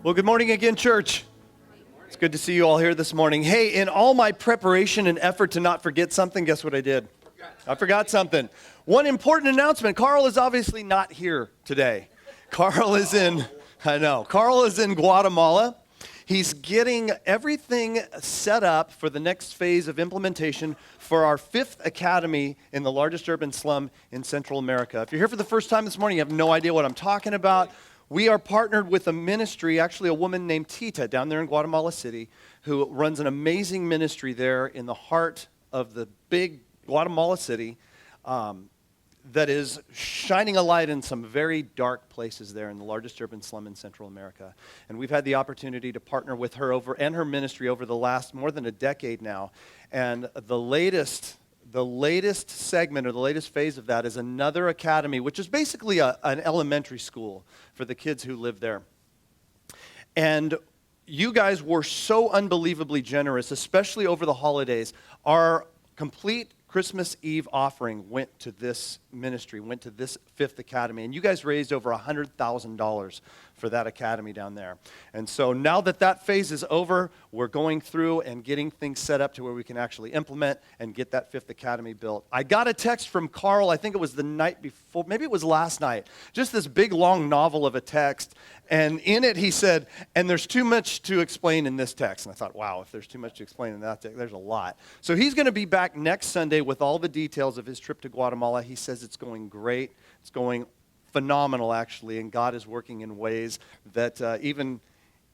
Well, good morning again, church. It's good to see you all here this morning. Hey, in all my preparation and effort to not forget something, guess what I did? I forgot something. One important announcement. Carl is obviously not here today. Carl is in Guatemala. He's getting everything set up for the next phase of implementation for our 5th academy in the largest urban slum in Central America. If you're here for the first time this morning, you have no idea what I'm talking about. We are partnered with a ministry, actually a woman named Tita down there in Guatemala City, who runs an amazing ministry there in the heart of the big Guatemala City that is shining a light in some very dark places there in the largest urban slum in Central America. And we've had the opportunity to partner with her and her ministry over the last more than a decade now. And the latest segment or the latest phase of that is another academy, which is basically an elementary school for the kids who live there. And you guys were so unbelievably generous, especially over the holidays. Our complete Christmas Eve offering went to this ministry, went to this 5th academy. And you guys raised over $100,000 for that academy down there. And so now that phase is over, we're going through and getting things set up to where we can actually implement and get that 5th academy built. I got a text from Carl, I think it was the night before, maybe it was last night, just this big long novel of a text. And in it he said, and there's too much to explain in this text. And I thought, wow, if there's too much to explain in that text, there's a lot. So he's going to be back next Sunday with all the details of his trip to Guatemala. He says it's going great. It's going phenomenal, actually, and God is working in ways that even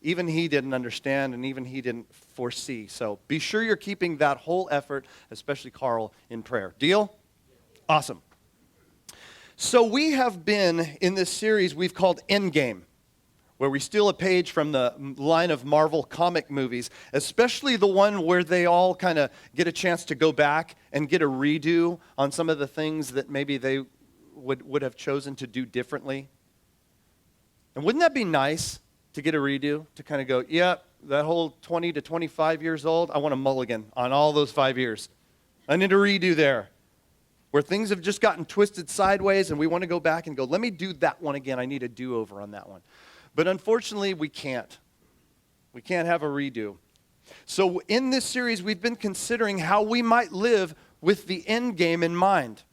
he didn't understand and even he didn't foresee. So be sure you're keeping that whole effort, especially Carl, in prayer. Deal? Awesome. So we have been in this series we've called Endgame, where we steal a page from the line of Marvel comic movies, especially the one where they all kind of get a chance to go back and get a redo on some of the things that maybe they would have chosen to do differently. And wouldn't that be nice to get a redo, to kind of go, yeah, that whole 20 to 25 years old, I want a mulligan on all those 5 years. I need a redo there. Where things have just gotten twisted sideways and we want to go back and go, let me do that one again. I need a do-over on that one. But unfortunately, we can't. We can't have a redo. So in this series, we've been considering how we might live with the end game in mind.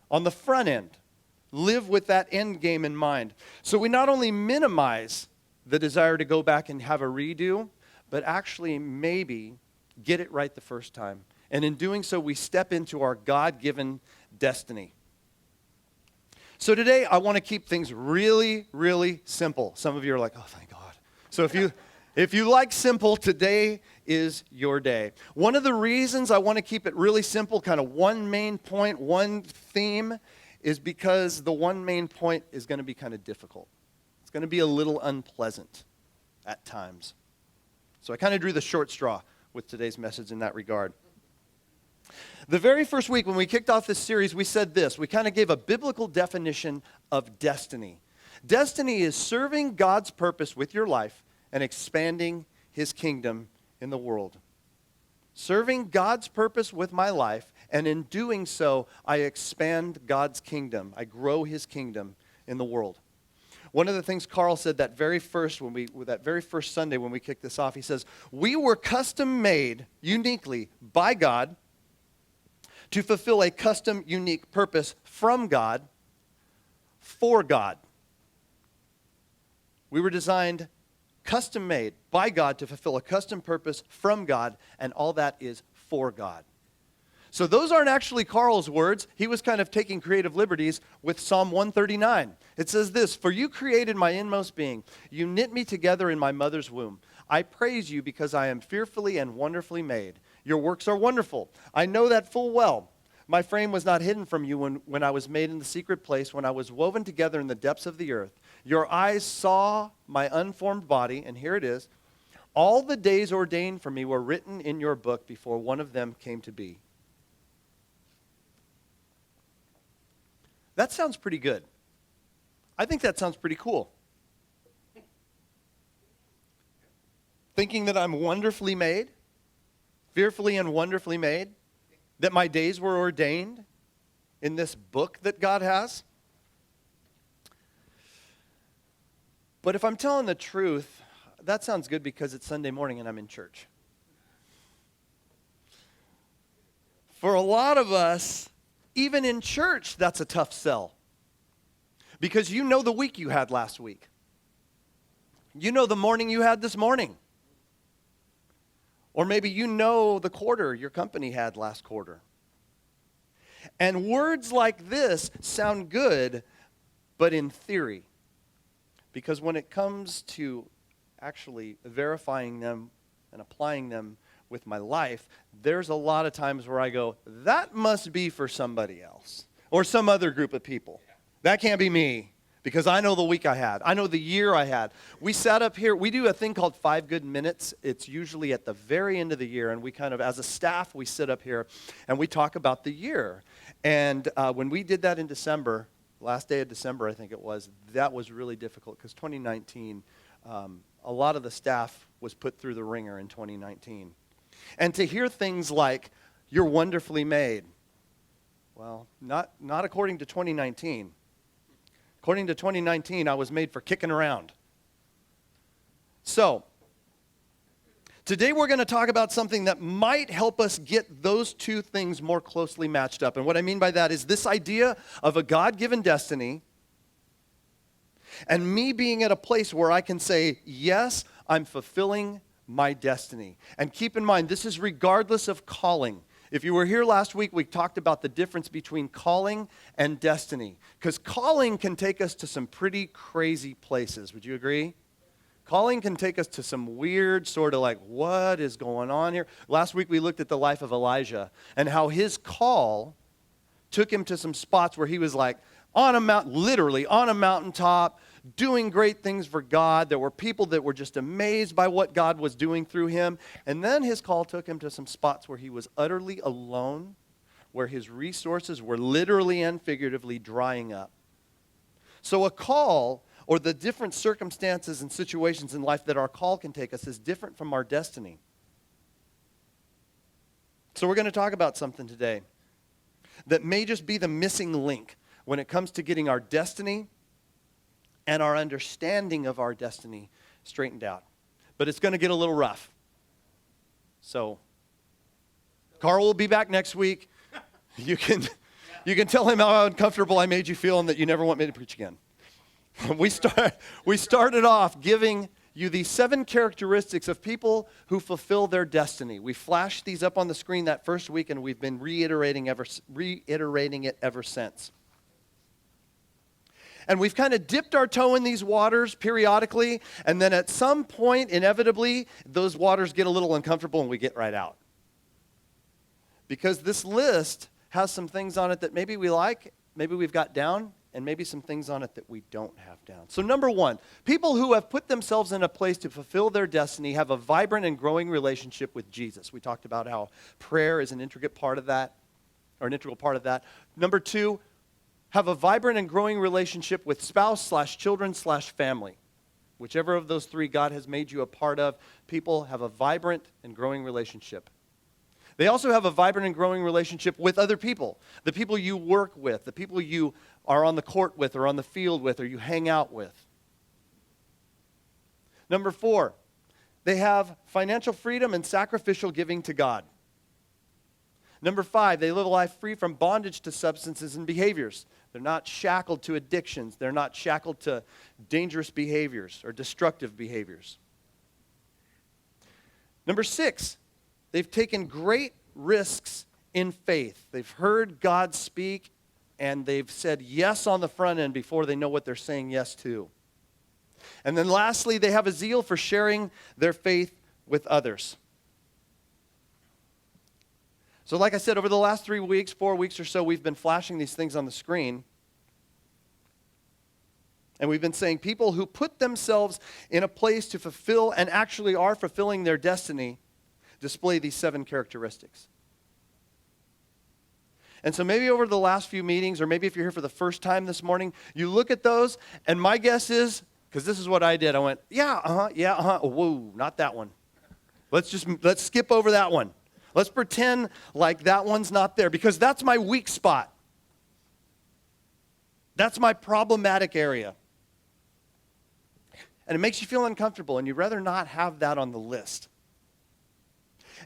On the front end, live with that end game in mind. So we not only minimize the desire to go back and have a redo, but actually maybe get it right the first time. And in doing so, we step into our God-given destiny. So today, I want to keep things really, really simple. Some of you are like, oh, thank God. So if you like simple, today is your day. One of the reasons I want to keep it really simple, kind of one main point, one theme, is because the one main point is going to be kind of difficult. It's going to be a little unpleasant at times. So I kind of drew the short straw with today's message in that regard. The very first week when we kicked off this series, we said this. We kind of gave a biblical definition of destiny. Destiny is serving God's purpose with your life and expanding His kingdom in the world. Serving God's purpose with my life, and in doing so, I expand God's kingdom. I grow His kingdom in the world. One of the things Carl said that very first Sunday when we kicked this off, he says, we were custom made uniquely by God to fulfill a custom unique purpose from God for God. We were designed custom made by God to fulfill a custom purpose from God, and all that is for God. So those aren't actually Carl's words. He was kind of taking creative liberties with Psalm 139. It says this, for you created my inmost being. You knit me together in my mother's womb. I praise you because I am fearfully and wonderfully made. Your works are wonderful. I know that full well. My frame was not hidden from you when I was made in the secret place, when I was woven together in the depths of the earth. Your eyes saw my unformed body, and here it is. All the days ordained for me were written in your book before one of them came to be. That sounds pretty good. I think that sounds pretty cool. Thinking that I'm wonderfully made, fearfully and wonderfully made, that my days were ordained in this book that God has. But if I'm telling the truth, that sounds good because it's Sunday morning and I'm in church. For a lot of us, even in church, that's a tough sell. Because you know the week you had last week. You know the morning you had this morning. Or maybe you know the quarter your company had last quarter. And words like this sound good, but in theory. Because when it comes to actually verifying them and applying them with my life, there's a lot of times where I go, that must be for somebody else or some other group of people. That can't be me because I know the week I had. I know the year I had. We sat up here. We do a thing called 5 Good Minutes. It's usually at the very end of the year, and we kind of, as a staff, we sit up here and we talk about the year. And when we did that in December, last day of December, I think it was, that was really difficult because 2019, a lot of the staff was put through the ringer in 2019. And to hear things like, you're wonderfully made. Well, not according to 2019. According to 2019, I was made for kicking around. So, today we're going to talk about something that might help us get those two things more closely matched up. And what I mean by that is this idea of a God-given destiny and me being at a place where I can say, yes, I'm fulfilling my destiny. And keep in mind, this is regardless of calling. If you were here last week, we talked about the difference between calling and destiny. Because calling can take us to some pretty crazy places. Would you agree? Calling can take us to some weird sort of like, what is going on here? Last week we looked at the life of Elijah and how his call took him to some spots where he was like on a mountain, literally on a mountaintop, doing great things for God. There were people that were just amazed by what God was doing through him. And then his call took him to some spots where he was utterly alone, where his resources were literally and figuratively drying up. So a call, or the different circumstances and situations in life that our call can take us, is different from our destiny. So we're going to talk about something today that may just be the missing link when it comes to getting our destiny and our understanding of our destiny straightened out. But it's going to get a little rough. So, Carl will be back next week. You can tell him how uncomfortable I made you feel and that you never want me to preach again. We started off giving you these 7 characteristics of people who fulfill their destiny. We flashed these up on the screen that first week, and we've been reiterating it ever since. And we've kind of dipped our toe in these waters periodically, and then at some point, inevitably, those waters get a little uncomfortable and we get right out. Because this list has some things on it that maybe we like, maybe we've got down, and maybe some things on it that we don't have down. So number 1, people who have put themselves in a place to fulfill their destiny have a vibrant and growing relationship with Jesus. We talked about how prayer is an integral part of that. Number 2, have a vibrant and growing relationship with spouse/children/family. Whichever of those 3 God has made you a part of, people have a vibrant and growing relationship. They also have a vibrant and growing relationship with other people, the people you work with, the people you are on the court with or on the field with or you hang out with. Number 4, they have financial freedom and sacrificial giving to God. Number 5, they live a life free from bondage to substances and behaviors. They're not shackled to addictions. They're not shackled to dangerous behaviors or destructive behaviors. Number 6, they've taken great risks in faith. They've heard God speak, and they've said yes on the front end before they know what they're saying yes to. And then lastly, they have a zeal for sharing their faith with others. So like I said, over the last 4 weeks or so, we've been flashing these things on the screen. And we've been saying people who put themselves in a place to fulfill and actually are fulfilling their destiny display these 7 characteristics. And so maybe over the last few meetings, or maybe if you're here for the first time this morning, you look at those, and my guess is, because this is what I did, I went, whoa, not that one. Let's skip over that one. Let's pretend like that one's not there, because that's my weak spot. That's my problematic area. and it makes you feel uncomfortable, and you'd rather not have that on the list.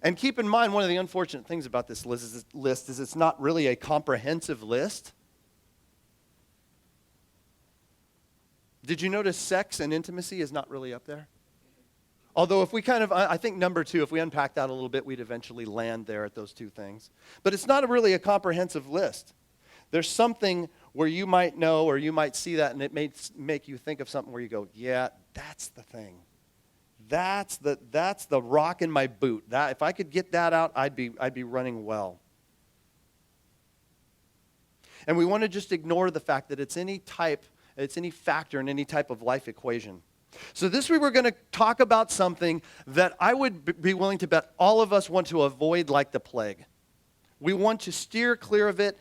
And keep in mind, one of the unfortunate things about this list is it's not really a comprehensive list. Did you notice sex and intimacy is not really up there? Although if we I think number 2, if we unpack that a little bit, we'd eventually land there at those 2 things. But it's not really a comprehensive list. There's something where you might know or you might see that and it may make you think of something where you go, yeah, that's the thing. That's the rock in my boot. That if I could get that out, I'd be running well. And we want to just ignore the fact that it's any factor in any type of life equation. So this week we're going to talk about something that I would be willing to bet all of us want to avoid like the plague. We want to steer clear of it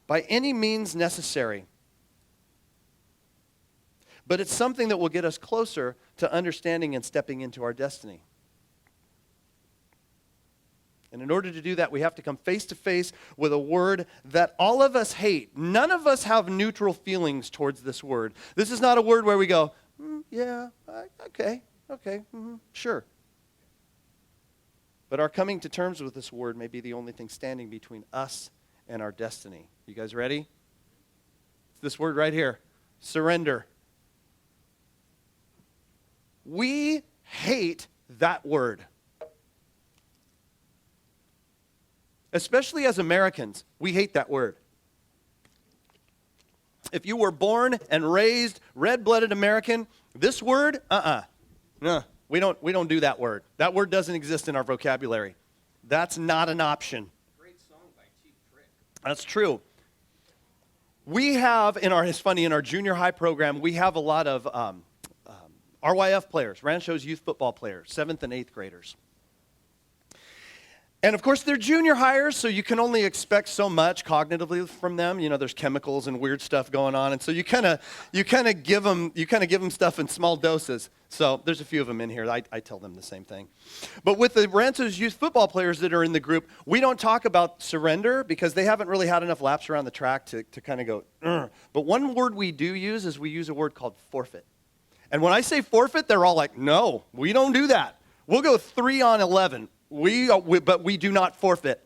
by any means necessary. But it's something that will get us closer to understanding and stepping into our destiny. And in order to do that, we have to come face to face with a word that all of us hate. None of us have neutral feelings towards this word. This is not a word where we go, yeah, okay, sure. But our coming to terms with this word may be the only thing standing between us and our destiny. You guys ready? It's this word right here, surrender. We hate that word. Especially as Americans, we hate that word. If you were born and raised red-blooded American, this word, no, we don't do that word. That word doesn't exist in our vocabulary. That's not an option. Great song by Cheap Trick. That's true. We have in our junior high program, we have a lot of RYF players, Rancho's youth football players, 7th and 8th graders. And of course, they're junior hires, so you can only expect so much cognitively from them. You know, there's chemicals and weird stuff going on, and so you kind of give them stuff in small doses. So there's a few of them in here. I tell them the same thing. But with the Rancho's youth football players that are in the group, we don't talk about surrender because they haven't really had enough laps around the track to kind of go. Ugh. But one word we do use is we use a word called forfeit. And when I say forfeit, they're all like, no, we don't do that. We'll go 3 on 11. But we do not forfeit.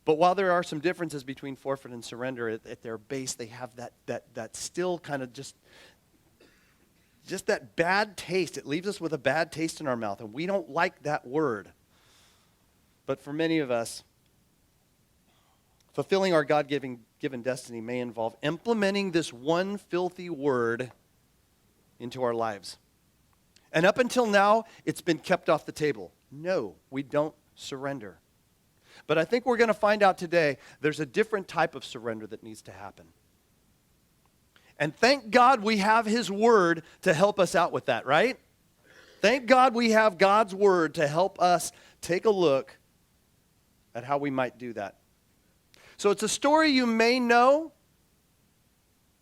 But while there are some differences between forfeit and surrender, at their base, they have that still kind of just that bad taste. It leaves us with a bad taste in our mouth, and we don't like that word. But for many of us, fulfilling our God-given destiny may involve implementing this one filthy word into our lives. And up until now, it's been kept off the table. No, we don't surrender. But I think we're going to find out today there's a different type of surrender that needs to happen. And thank God we have His Word to help us out with that, right? Thank God we have God's Word to help us take a look at how we might do that. So it's a story you may know.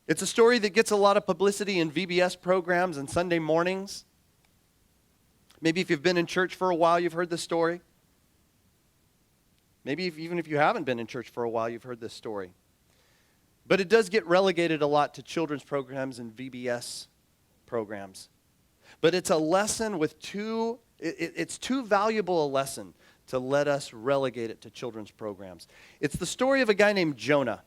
It's a story that gets a lot of publicity in VBS programs and Sunday mornings. Maybe if you've been in church for a while, you've heard this story. Maybe even if you haven't been in church for a while, you've heard this story. But it does get relegated a lot to children's programs and VBS programs. But it's a lesson with it's too valuable a lesson to let us relegate it to children's programs. It's the story of a guy named Jonah.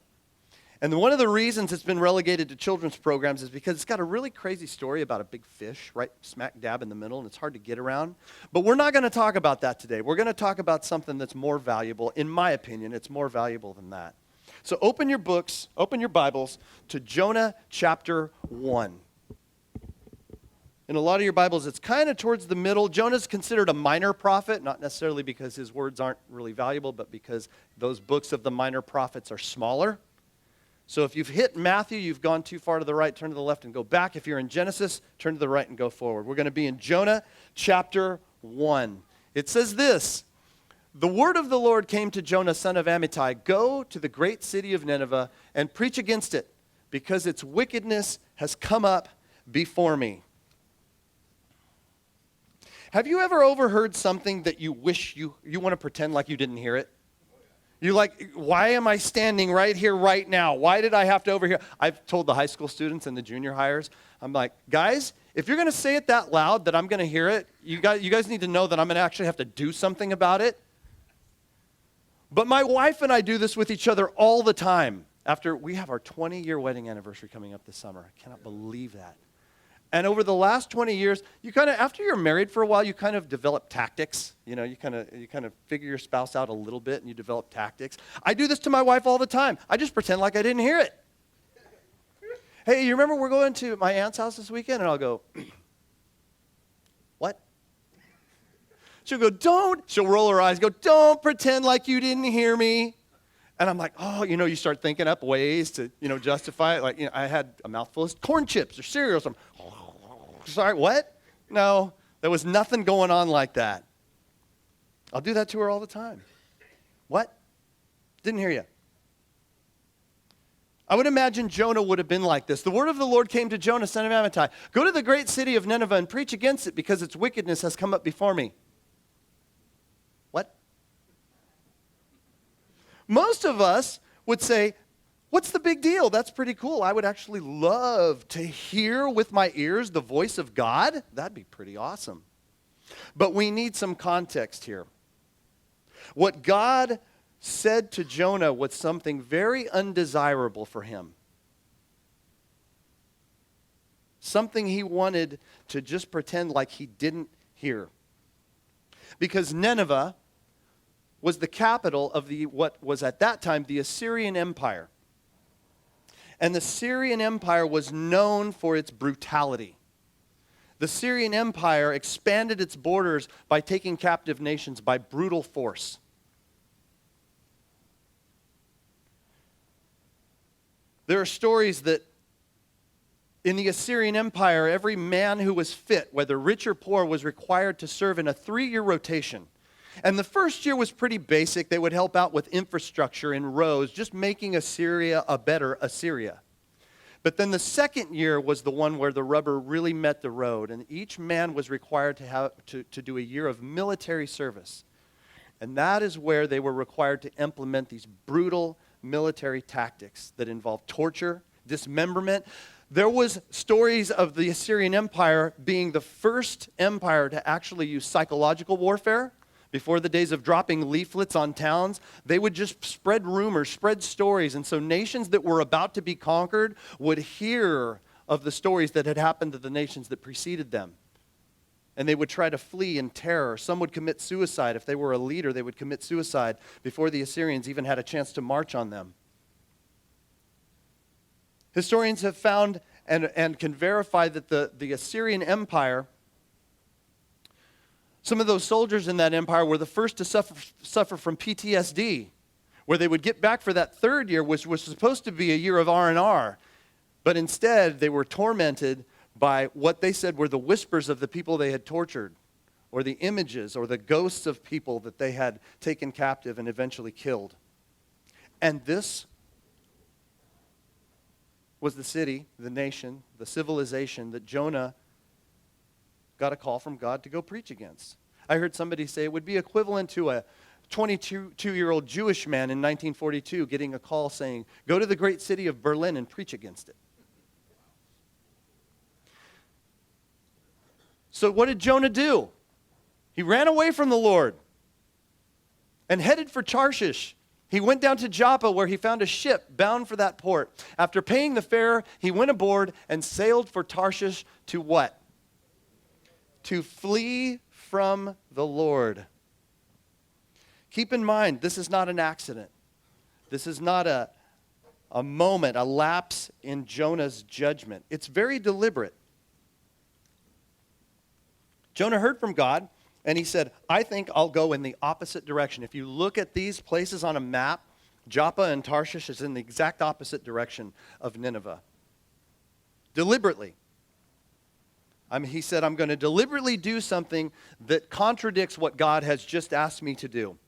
And one of the reasons it's been relegated to children's programs is because it's got a really crazy story about a big fish right smack dab in the middle, and it's hard to get around. But we're not going to talk about that today. We're going to talk about something that's more valuable. In my opinion, it's more valuable than that. So open your Bibles to Jonah chapter 1. In a lot of your Bibles, it's kind of towards the middle. Jonah's considered a minor prophet, not necessarily because his words aren't really valuable, but because those books of the minor prophets are smaller. So if you've hit Matthew, you've gone too far to the right, turn to the left and go back. If you're in Genesis, turn to the right and go forward. We're going to be in Jonah chapter 1. It says this, "The word of the Lord came to Jonah, son of Amittai, go to the great city of Nineveh and preach against it, because its wickedness has come up before me." Have you ever overheard something that you wish you want to pretend like you didn't hear it? You're like, why am I standing right here right now? Why did I have to overhear? I've told the high school students and the junior hires, I'm like, guys, if you're going to say it that loud that I'm going to hear it, you guys need to know that I'm going to actually have to do something about it. But my wife and I do this with each other all the time. After we have our 20-year wedding anniversary coming up this summer. I cannot believe that. And over the last 20 years, you kind of, after you're married for a while, you kind of develop tactics. You know, you kind of figure your spouse out a little bit and you develop tactics. I do this to my wife all the time. I just pretend like I didn't hear it. Hey, you remember we're going to my aunt's house this weekend? And I'll go, what? She'll go, she'll roll her eyes, go, don't pretend like you didn't hear me. And I'm like, oh, you start thinking up ways to, justify it. Like, I had a mouthful of corn chips or cereal. So sorry, what? No, there was nothing going on like that. I'll do that to her all the time. What? Didn't hear you. I would imagine Jonah would have been like this. The word of the Lord came to Jonah, son of Amittai. Go to the great city of Nineveh and preach against it because its wickedness has come up before me. What? Most of us would say, what's the big deal? That's pretty cool. I would actually love to hear with my ears the voice of God. That'd be pretty awesome. But we need some context here. What God said to Jonah was something very undesirable for him. Something he wanted to just pretend like he didn't hear. Because Nineveh was the capital of what was at that time the Assyrian Empire. And the Syrian Empire was known for its brutality. The Syrian Empire expanded its borders by taking captive nations by brutal force. There are stories that in the Assyrian Empire, every man who was fit, whether rich or poor, was required to serve in a 3-year rotation. And the first year was pretty basic. They would help out with infrastructure in roads, just making Assyria a better Assyria. But then the second year was the one where the rubber really met the road, and each man was required to do a year of military service. And that is where they were required to implement these brutal military tactics that involved torture, dismemberment. There was stories of the Assyrian Empire being the first empire to actually use psychological warfare. Before the days of dropping leaflets on towns, they would just spread rumors, spread stories. And so nations that were about to be conquered would hear of the stories that had happened to the nations that preceded them. And they would try to flee in terror. Some would commit suicide. If they were a leader, they would commit suicide before the Assyrians even had a chance to march on them. Historians have found and can verify that the Assyrian Empire, some of those soldiers in that empire were the first to suffer from PTSD, where they would get back for that third year, which was supposed to be a year of R&R. But instead, they were tormented by what they said were the whispers of the people they had tortured, or the images or the ghosts of people that they had taken captive and eventually killed. And this was the city, the nation, the civilization that Jonah got a call from God to go preach against. I heard somebody say it would be equivalent to a 22-year-old Jewish man in 1942 getting a call saying, go to the great city of Berlin and preach against it. So what did Jonah do? He ran away from the Lord and headed for Tarshish. He went down to Joppa where he found a ship bound for that port. After paying the fare, he went aboard and sailed for Tarshish to what? To flee from the Lord. Keep in mind, this is not an accident. This is not a moment, a lapse in Jonah's judgment. It's very deliberate. Jonah heard from God, and he said, I think I'll go in the opposite direction. If you look at these places on a map, Joppa and Tarshish is in the exact opposite direction of Nineveh. Deliberately. He said, I'm going to deliberately do something that contradicts what God has just asked me to do.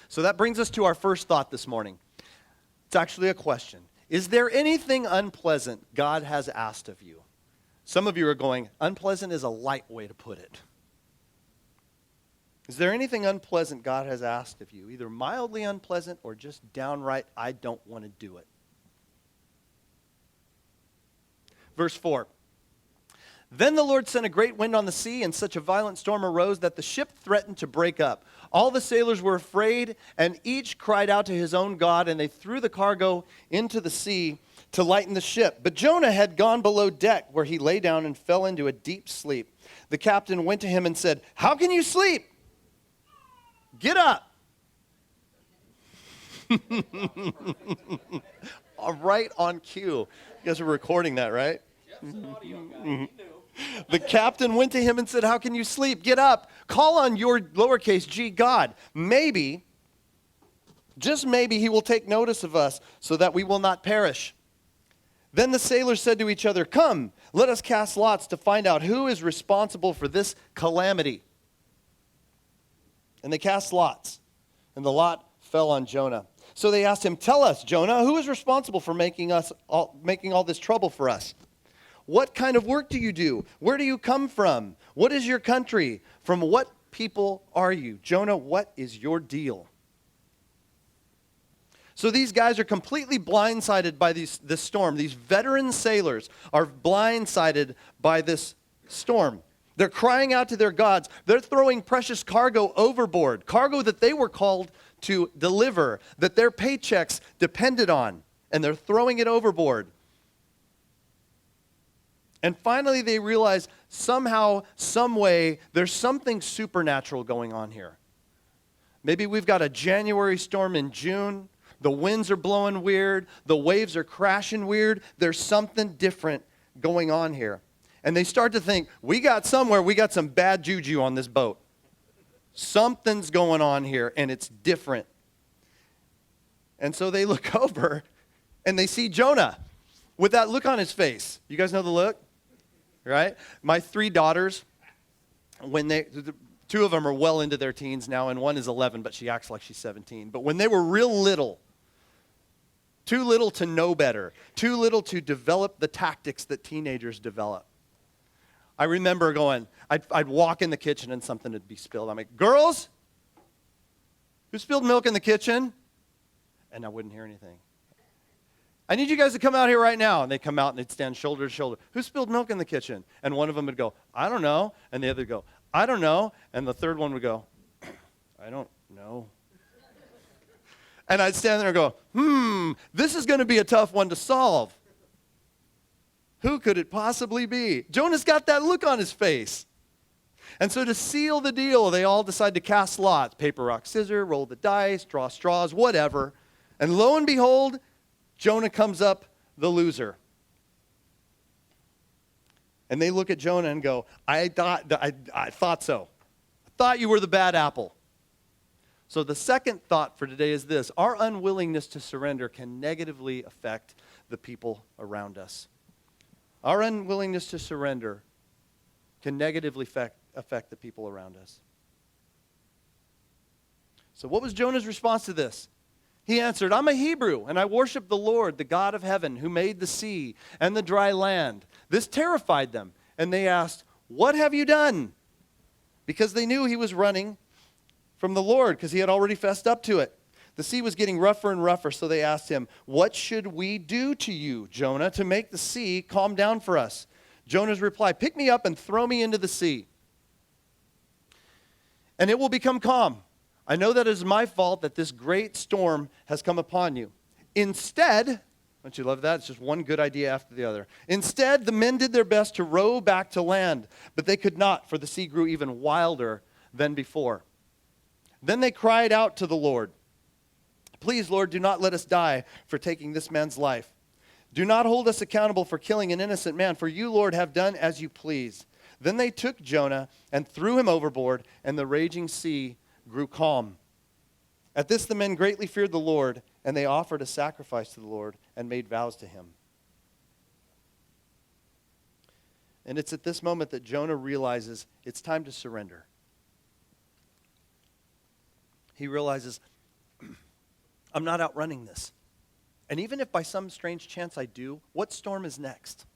So that brings us to our first thought this morning. It's actually a question. Is there anything unpleasant God has asked of you? Some of you are going, unpleasant is a light way to put it. Is there anything unpleasant God has asked of you, either mildly unpleasant or just downright, I don't want to do it? Verse 4. Then the Lord sent a great wind on the sea, and such a violent storm arose that the ship threatened to break up. All the sailors were afraid, and each cried out to his own God, and they threw the cargo into the sea to lighten the ship. But Jonah had gone below deck, where he lay down and fell into a deep sleep. The captain went to him and said, "How can you sleep? Get up." Right on cue. You guys are recording that, right? The captain went to him and said, "How can you sleep? Get up. Call on your lowercase g God. Maybe, just maybe, he will take notice of us so that we will not perish." Then the sailors said to each other, "Come, let us cast lots to find out who is responsible for this calamity." And they cast lots, and the lot fell on Jonah. So they asked him, "Tell us, Jonah, who is responsible for making all this trouble for us? What kind of work do you do? Where do you come from? What is your country? From what people are you?" Jonah, what is your deal? So these guys are completely blindsided by this storm. These veteran sailors are blindsided by this storm. They're crying out to their gods. They're throwing precious cargo overboard, cargo that they were called to deliver, that their paychecks depended on, and they're throwing it overboard. And finally they realize somehow, some way, there's something supernatural going on here. Maybe we've got a January storm in June. The winds are blowing weird. The waves are crashing weird. There's something different going on here. And they start to think, we got some bad juju on this boat. Something's going on here, and it's different. And so they look over, and they see Jonah with that look on his face. You guys know the look? Right? My 3 daughters, two of them are well into their teens now, and one is 11, but she acts like she's 17. But when they were real little, too little to know better, too little to develop the tactics that teenagers develop, I remember I'd walk in the kitchen and something would be spilled. I'm like, "Girls, who spilled milk in the kitchen?" And I wouldn't hear anything. "I need you guys to come out here right now." And they'd come out and they'd stand shoulder to shoulder. "Who spilled milk in the kitchen?" And one of them would go, "I don't know." And the other would go, "I don't know." And the third one would go, "I don't know." And I'd stand there and go, this is going to be a tough one to solve. Who could it possibly be? Jonah's got that look on his face. And so to seal the deal, they all decide to cast lots. Paper, rock, scissors, roll the dice, draw straws, whatever. And lo and behold, Jonah comes up the loser. And they look at Jonah and go, I thought so. I thought you were the bad apple. So the second thought for today is this: our unwillingness to surrender can negatively affect the people around us. Our unwillingness to surrender can negatively affect the people around us. So what was Jonah's response to this? He answered, "I'm a Hebrew, and I worship the Lord, the God of heaven, who made the sea and the dry land." This terrified them, and they asked, "What have you done?" Because they knew he was running from the Lord, because he had already fessed up to it. The sea was getting rougher and rougher, so they asked him, "What should we do to you, Jonah, to make the sea calm down for us?" Jonah's reply, "Pick me up and throw me into the sea, and it will become calm. I know that it is my fault that this great storm has come upon you." Instead, don't you love that? It's just one good idea after the other. Instead, the men did their best to row back to land, but they could not, for the sea grew even wilder than before. Then they cried out to the Lord, "Please, Lord, do not let us die for taking this man's life. Do not hold us accountable for killing an innocent man, for you, Lord, have done as you please." Then they took Jonah and threw him overboard, and the raging sea grew calm. At this, the men greatly feared the Lord, and they offered a sacrifice to the Lord and made vows to him. And it's at this moment that Jonah realizes it's time to surrender. He realizes, I'm not outrunning this. And even if by some strange chance I do, what storm is next?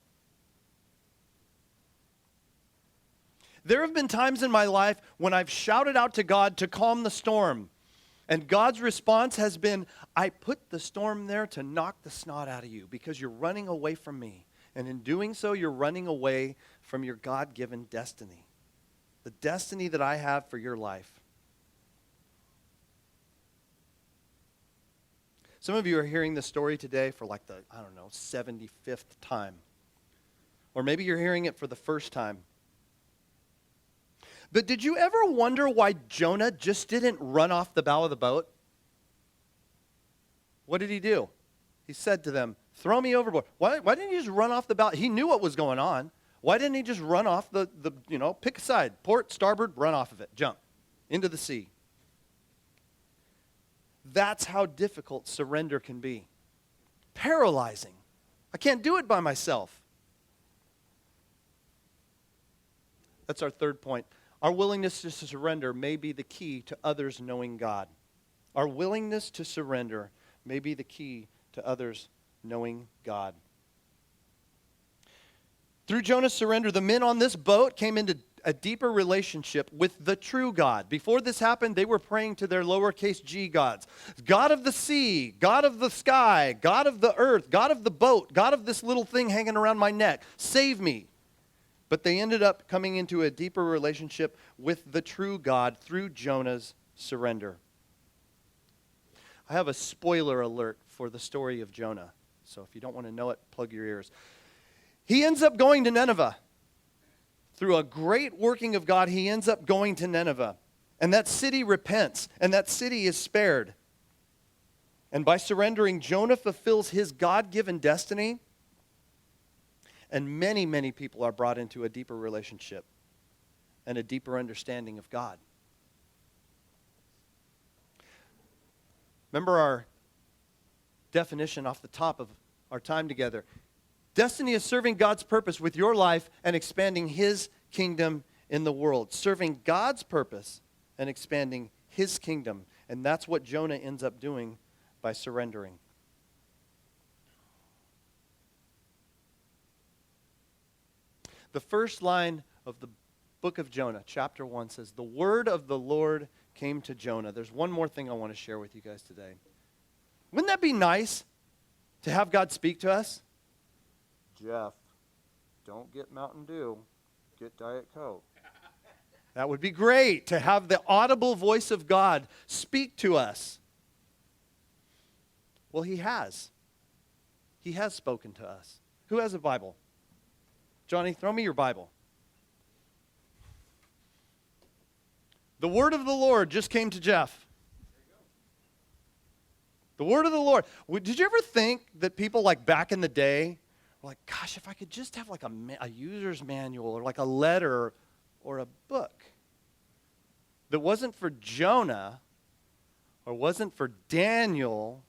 There have been times in my life when I've shouted out to God to calm the storm. And God's response has been, I put the storm there to knock the snot out of you because you're running away from me. And in doing so, you're running away from your God-given destiny. The destiny that I have for your life. Some of you are hearing this story today for like the, 75th time. Or maybe you're hearing it for the first time. But did you ever wonder why Jonah just didn't run off the bow of the boat? What did he do? He said to them, throw me overboard. Why didn't he just run off the bow? He knew what was going on. Why didn't he just run off pick a side, port, starboard, run off of it, jump into the sea? That's how difficult surrender can be. Paralyzing. I can't do it by myself. That's our third point. Our willingness to surrender may be the key to others knowing God. Our willingness to surrender may be the key to others knowing God. Through Jonah's surrender, the men on this boat came into a deeper relationship with the true God. Before this happened, they were praying to their lowercase g gods. God of the sea, God of the sky, God of the earth, God of the boat, God of this little thing hanging around my neck, save me. But they ended up coming into a deeper relationship with the true God through Jonah's surrender. I have a spoiler alert for the story of Jonah. So if you don't want to know it, plug your ears. He ends up going to Nineveh. Through a great working of God, he ends up going to Nineveh. And that city repents, and that city is spared. And by surrendering, Jonah fulfills his God-given destiny. And many, many people are brought into a deeper relationship and a deeper understanding of God. Remember our definition off the top of our time together. Destiny is serving God's purpose with your life and expanding his kingdom in the world. Serving God's purpose and expanding his kingdom. And that's what Jonah ends up doing by surrendering. The first line of the book of Jonah, chapter 1, says, the word of the Lord came to Jonah. There's one more thing I want to share with you guys today. Wouldn't that be nice to have God speak to us? Jeff, don't get Mountain Dew. Get Diet Coke. That would be great to have the audible voice of God speak to us. Well, he has. He has spoken to us. Who has a Bible? Johnny, throw me your Bible. The word of the Lord just came to Jeff. The word of the Lord. Did you ever think that people like back in the day were like, gosh, if I could just have like a user's manual or like a letter or a book that wasn't for Jonah or wasn't for Daniel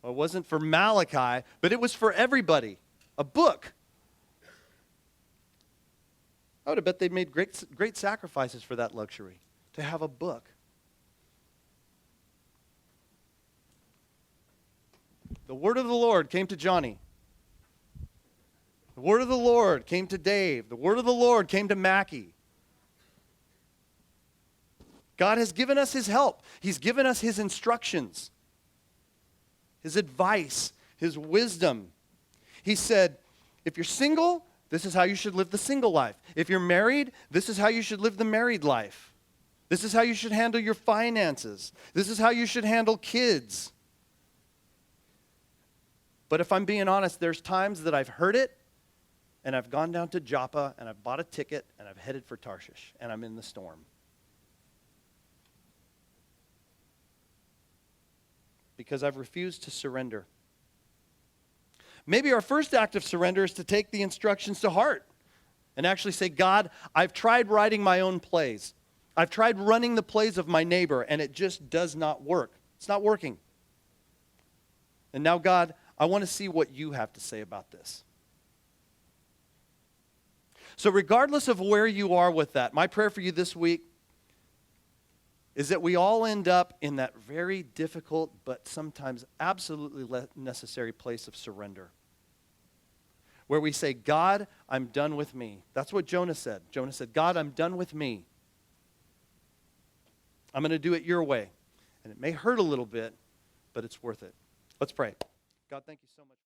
or wasn't for Malachi, but it was for everybody. A book. I would have bet they'd made great sacrifices for that luxury, to have a book. The word of the Lord came to Johnny. The word of the Lord came to Dave. The word of the Lord came to Mackie. God has given us his help. He's given us his instructions, his advice, his wisdom. He said, if you're single, this is how you should live the single life. If you're married, this is how you should live the married life. This is how you should handle your finances. This is how you should handle kids. But if I'm being honest, there's times that I've heard it, and I've gone down to Joppa, and I've bought a ticket, and I've headed for Tarshish, and I'm in the storm. Because I've refused to surrender. Maybe our first act of surrender is to take the instructions to heart and actually say, God, I've tried writing my own plays. I've tried running the plays of my neighbor, and it just does not work. It's not working. And now, God, I want to see what you have to say about this. So regardless of where you are with that, my prayer for you this week is that we all end up in that very difficult but sometimes absolutely necessary place of surrender, where we say, God, I'm done with me. That's what Jonah said. Jonah said, God, I'm done with me. I'm going to do it your way. And it may hurt a little bit, but it's worth it. Let's pray. God, thank you so much.